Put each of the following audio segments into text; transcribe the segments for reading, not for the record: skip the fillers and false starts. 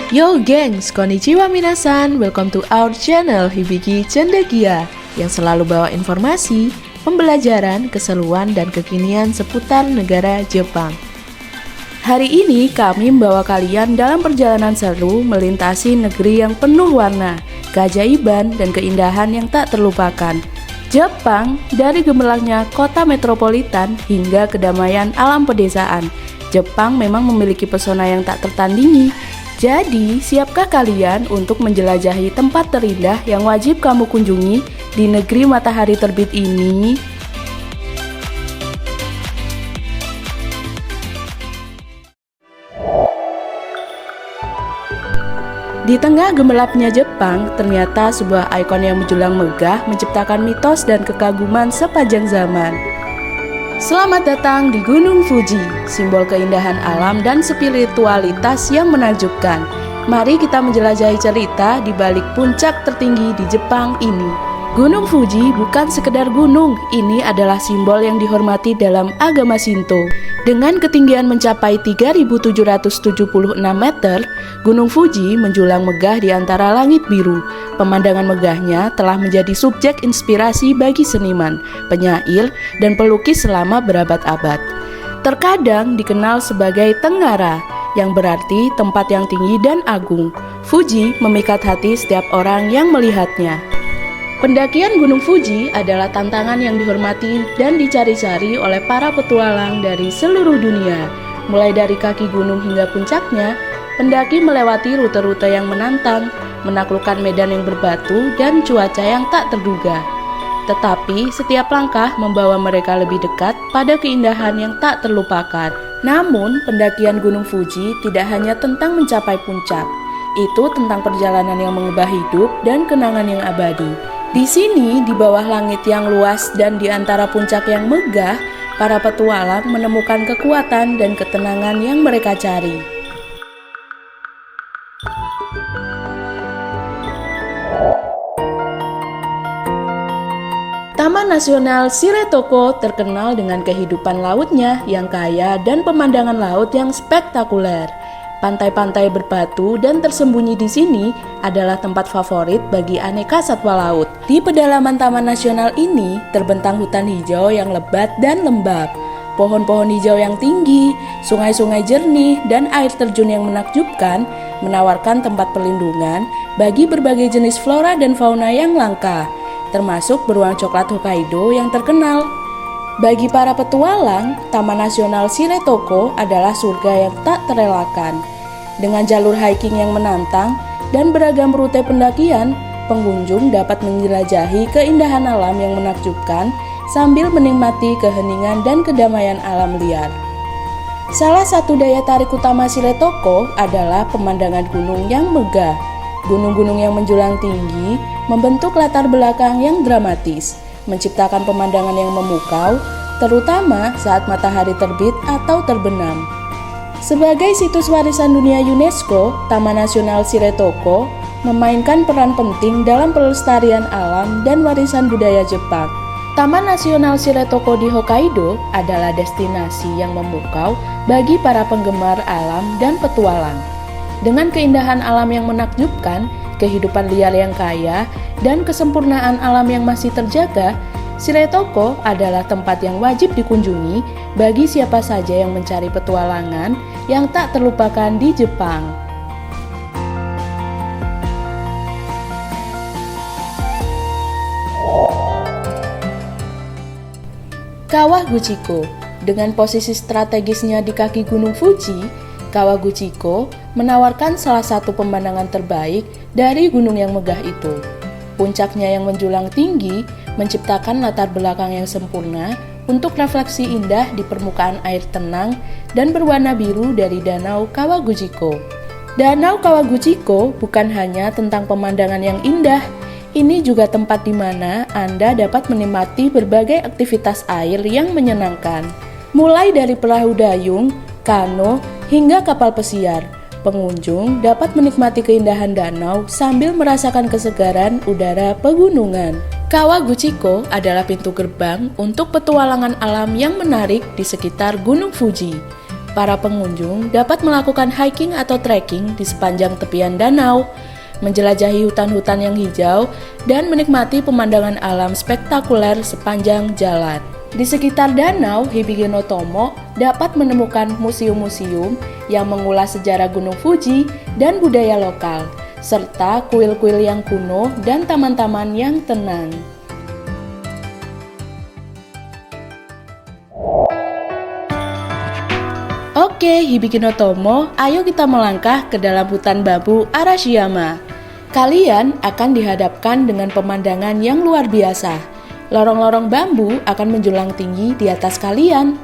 Yo gengs, konnichiwa minasan, welcome to our channel Hibiki Cendekia yang selalu bawa informasi, pembelajaran, keseruan, dan kekinian seputar negara Jepang. Hari ini kami membawa kalian dalam perjalanan seru melintasi negeri yang penuh warna, keajaiban, dan keindahan yang tak terlupakan. Jepang, dari gemerlapnya kota metropolitan hingga kedamaian alam pedesaan, Jepang memang memiliki pesona yang tak tertandingi. Jadi, siapkah kalian untuk menjelajahi tempat terindah yang wajib kamu kunjungi di negeri matahari terbit ini? Di tengah gemerlapnya Jepang, ternyata sebuah ikon yang menjulang megah menciptakan mitos dan kekaguman sepanjang zaman. Selamat datang di Gunung Fuji, simbol keindahan alam dan spiritualitas yang menakjubkan. Mari kita menjelajahi cerita di balik puncak tertinggi di Jepang ini. Gunung Fuji bukan sekedar gunung, ini adalah simbol yang dihormati dalam agama Shinto. Dengan ketinggian mencapai 3.776 meter, Gunung Fuji menjulang megah di antara langit biru. Pemandangan megahnya telah menjadi subjek inspirasi bagi seniman, penyair, dan pelukis selama berabad-abad. Terkadang dikenal sebagai Tenggara, yang berarti tempat yang tinggi dan agung. Fuji memikat hati setiap orang yang melihatnya. Pendakian Gunung Fuji adalah tantangan yang dihormati dan dicari-cari oleh para petualang dari seluruh dunia. Mulai dari kaki gunung hingga puncaknya, pendaki melewati rute-rute yang menantang, menaklukkan medan yang berbatu dan cuaca yang tak terduga. Tetapi setiap langkah membawa mereka lebih dekat pada keindahan yang tak terlupakan. Namun, pendakian Gunung Fuji tidak hanya tentang mencapai puncak. Itu tentang perjalanan yang mengubah hidup dan kenangan yang abadi. Di sini, di bawah langit yang luas dan di antara puncak yang megah, para petualang menemukan kekuatan dan ketenangan yang mereka cari. Taman Nasional Shiretoko terkenal dengan kehidupan lautnya yang kaya dan pemandangan laut yang spektakuler. Pantai-pantai berbatu dan tersembunyi di sini adalah tempat favorit bagi aneka satwa laut. Di pedalaman Taman Nasional ini terbentang hutan hijau yang lebat dan lembab, pohon-pohon hijau yang tinggi, sungai-sungai jernih, dan air terjun yang menakjubkan menawarkan tempat perlindungan bagi berbagai jenis flora dan fauna yang langka, termasuk beruang coklat Hokkaido yang terkenal. Bagi para petualang, Taman Nasional Shiretoko adalah surga yang tak terelakkan. Dengan jalur hiking yang menantang dan beragam rute pendakian, pengunjung dapat menjelajahi keindahan alam yang menakjubkan sambil menikmati keheningan dan kedamaian alam liar. Salah satu daya tarik utama Shiretoko adalah pemandangan gunung yang megah. Gunung-gunung yang menjulang tinggi membentuk latar belakang yang dramatis, menciptakan pemandangan yang memukau, terutama saat matahari terbit atau terbenam. Sebagai situs warisan dunia UNESCO, Taman Nasional Shiretoko memainkan peran penting dalam pelestarian alam dan warisan budaya Jepang. Taman Nasional Shiretoko di Hokkaido adalah destinasi yang memukau bagi para penggemar alam dan petualang. Dengan keindahan alam yang menakjubkan, kehidupan liar yang kaya, dan kesempurnaan alam yang masih terjaga, Shiretoko adalah tempat yang wajib dikunjungi bagi siapa saja yang mencari petualangan yang tak terlupakan di Jepang. Kawaguchiko, dengan posisi strategisnya di kaki Gunung Fuji, Kawaguchiko menawarkan salah satu pemandangan terbaik dari gunung yang megah itu. Puncaknya yang menjulang tinggi menciptakan latar belakang yang sempurna untuk refleksi indah di permukaan air tenang dan berwarna biru dari Danau Kawaguchiko. Danau Kawaguchiko bukan hanya tentang pemandangan yang indah, ini juga tempat di mana Anda dapat menikmati berbagai aktivitas air yang menyenangkan. Mulai dari perahu dayung, kano, hingga kapal pesiar, pengunjung dapat menikmati keindahan danau sambil merasakan kesegaran udara pegunungan. Kawaguchiko adalah pintu gerbang untuk petualangan alam yang menarik di sekitar Gunung Fuji. Para pengunjung dapat melakukan hiking atau trekking di sepanjang tepian danau, menjelajahi hutan-hutan yang hijau, dan menikmati pemandangan alam spektakuler sepanjang jalan. Di sekitar danau Hibigenotomo dapat menemukan museum-museum yang mengulas sejarah Gunung Fuji dan budaya lokal, serta kuil-kuil yang kuno dan taman-taman yang tenang. Oke, Hibigenotomo, ayo kita melangkah ke dalam hutan bambu Arashiyama. Kalian akan dihadapkan dengan pemandangan yang luar biasa. Lorong-lorong bambu akan menjulang tinggi di atas kalian.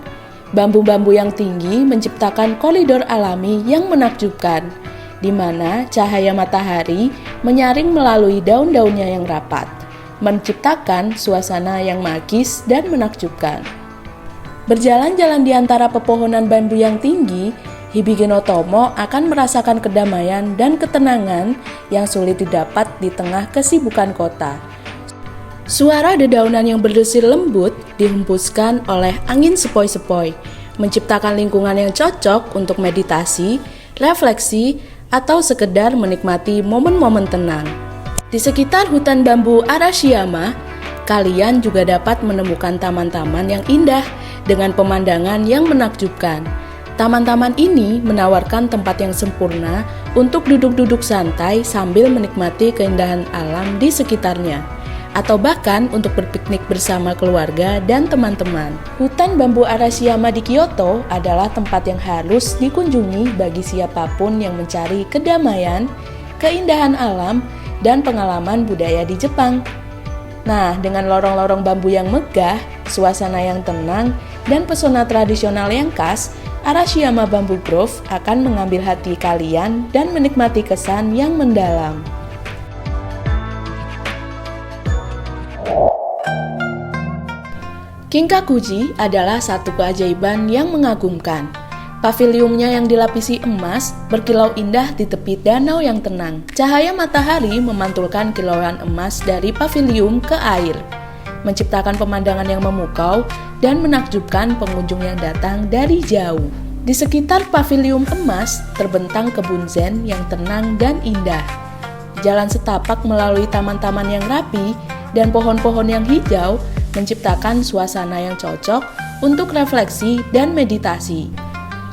Bambu-bambu yang tinggi menciptakan koridor alami yang menakjubkan, di mana cahaya matahari menyaring melalui daun-daunnya yang rapat, menciptakan suasana yang magis dan menakjubkan. Berjalan-jalan di antara pepohonan bambu yang tinggi, Hibigenotomo akan merasakan kedamaian dan ketenangan yang sulit didapat di tengah kesibukan kota. Suara dedaunan yang berdesir lembut dihembuskan oleh angin sepoi-sepoi, menciptakan lingkungan yang cocok untuk meditasi, refleksi, atau sekedar menikmati momen-momen tenang. Di sekitar hutan bambu Arashiyama, kalian juga dapat menemukan taman-taman yang indah dengan pemandangan yang menakjubkan. Taman-taman ini menawarkan tempat yang sempurna untuk duduk-duduk santai sambil menikmati keindahan alam di sekitarnya, atau bahkan untuk berpiknik bersama keluarga dan teman-teman. Hutan bambu Arashiyama di Kyoto adalah tempat yang harus dikunjungi bagi siapapun yang mencari kedamaian, keindahan alam, dan pengalaman budaya di Jepang. Nah, dengan lorong-lorong bambu yang megah, suasana yang tenang, dan pesona tradisional yang khas, Arashiyama Bamboo Grove akan mengambil hati kalian dan menikmati kesan yang mendalam. Kinkakuji adalah satu keajaiban yang mengagumkan. Paviliumnya yang dilapisi emas berkilau indah di tepi danau yang tenang. Cahaya matahari memantulkan kilauan emas dari pavilium ke air, menciptakan pemandangan yang memukau dan menakjubkan pengunjung yang datang dari jauh. Di sekitar pavilium emas terbentang kebun zen yang tenang dan indah. Jalan setapak melalui taman-taman yang rapi dan pohon-pohon yang hijau menciptakan suasana yang cocok untuk refleksi dan meditasi.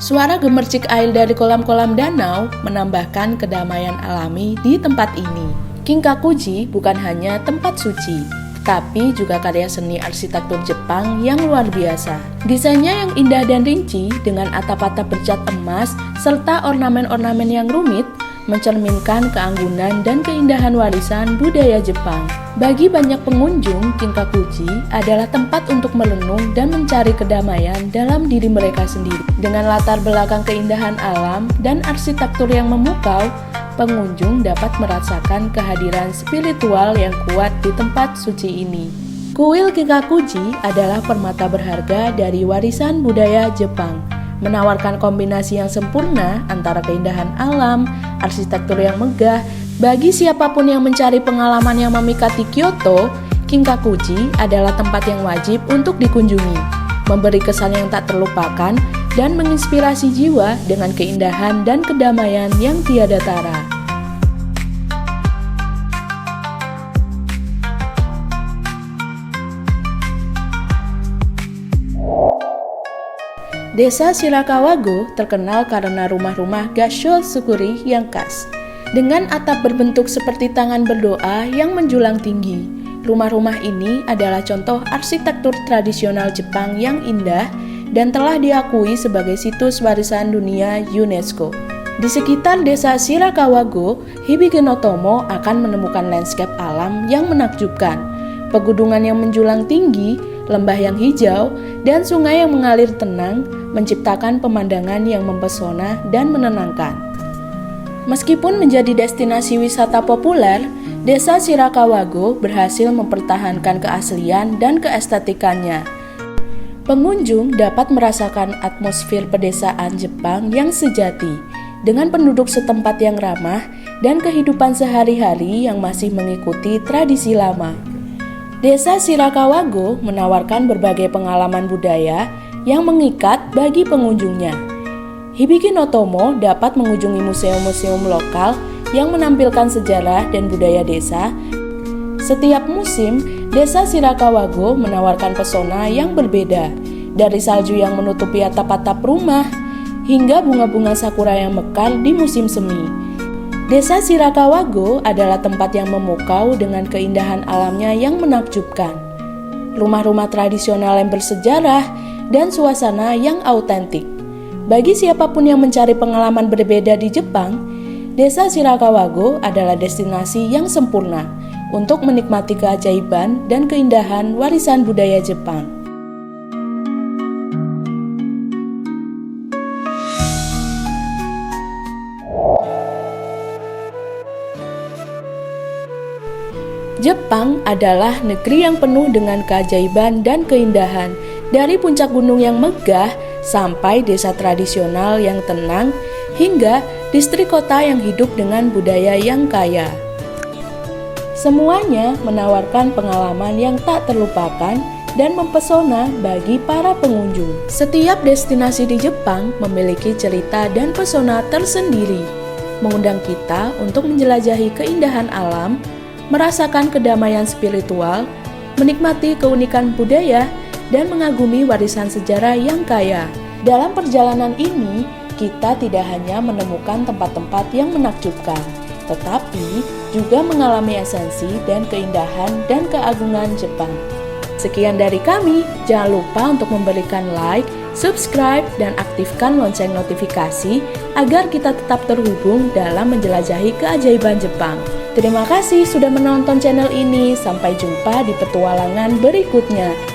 Suara gemercik air dari kolam-kolam danau menambahkan kedamaian alami di tempat ini. Kinkakuji bukan hanya tempat suci, tapi juga karya seni arsitektur Jepang yang luar biasa. Desainnya yang indah dan rinci dengan atap-atap bercat emas serta ornamen-ornamen yang rumit mencerminkan keanggunan dan keindahan warisan budaya Jepang. Bagi banyak pengunjung, Kinkakuji adalah tempat untuk merenung dan mencari kedamaian dalam diri mereka sendiri. Dengan latar belakang keindahan alam dan arsitektur yang memukau, pengunjung dapat merasakan kehadiran spiritual yang kuat di tempat suci ini. Kuil Kinkakuji adalah permata berharga dari warisan budaya Jepang, menawarkan kombinasi yang sempurna antara keindahan alam, arsitektur yang megah. Bagi siapapun yang mencari pengalaman yang memikat di Kyoto, Kinkakuji adalah tempat yang wajib untuk dikunjungi, memberi kesan yang tak terlupakan dan menginspirasi jiwa dengan keindahan dan kedamaian yang tiada tara. Desa Shirakawago terkenal karena rumah-rumah Gassho Tsukuri yang khas, dengan atap berbentuk seperti tangan berdoa yang menjulang tinggi. Rumah-rumah ini adalah contoh arsitektur tradisional Jepang yang indah dan telah diakui sebagai situs warisan dunia UNESCO. Di sekitar desa Shirakawago, Hibigenotomo akan menemukan landscape alam yang menakjubkan, pegunungan yang menjulang tinggi, lembah yang hijau, dan sungai yang mengalir tenang, menciptakan pemandangan yang mempesona dan menenangkan. Meskipun menjadi destinasi wisata populer, desa Shirakawago berhasil mempertahankan keaslian dan keestetikannya. Pengunjung dapat merasakan atmosfer pedesaan Jepang yang sejati, dengan penduduk setempat yang ramah dan kehidupan sehari-hari yang masih mengikuti tradisi lama. Desa Shirakawago menawarkan berbagai pengalaman budaya yang mengikat bagi pengunjungnya. Hibiki no Tomo dapat mengunjungi museum-museum lokal yang menampilkan sejarah dan budaya desa. Setiap musim, Desa Shirakawago menawarkan pesona yang berbeda, dari salju yang menutupi atap-atap rumah hingga bunga-bunga sakura yang mekar di musim semi. Desa Shirakawago adalah tempat yang memukau dengan keindahan alamnya yang menakjubkan. Rumah-rumah tradisional yang bersejarah dan suasana yang autentik. Bagi siapapun yang mencari pengalaman berbeda di Jepang, Desa Shirakawago adalah destinasi yang sempurna untuk menikmati keajaiban dan keindahan warisan budaya Jepang. Jepang adalah negeri yang penuh dengan keajaiban dan keindahan, dari puncak gunung yang megah sampai desa tradisional yang tenang, hingga distrik kota yang hidup dengan budaya yang kaya. Semuanya menawarkan pengalaman yang tak terlupakan dan mempesona bagi para pengunjung. Setiap destinasi di Jepang memiliki cerita dan pesona tersendiri, mengundang kita untuk menjelajahi keindahan alam, merasakan kedamaian spiritual, menikmati keunikan budaya, dan mengagumi warisan sejarah yang kaya. Dalam perjalanan ini, kita tidak hanya menemukan tempat-tempat yang menakjubkan, tetapi juga mengalami esensi dan keindahan dan keagungan Jepang. Sekian dari kami, jangan lupa untuk memberikan like, subscribe, dan aktifkan lonceng notifikasi agar kita tetap terhubung dalam menjelajahi keajaiban Jepang. Terima kasih sudah menonton channel ini, sampai jumpa di petualangan berikutnya.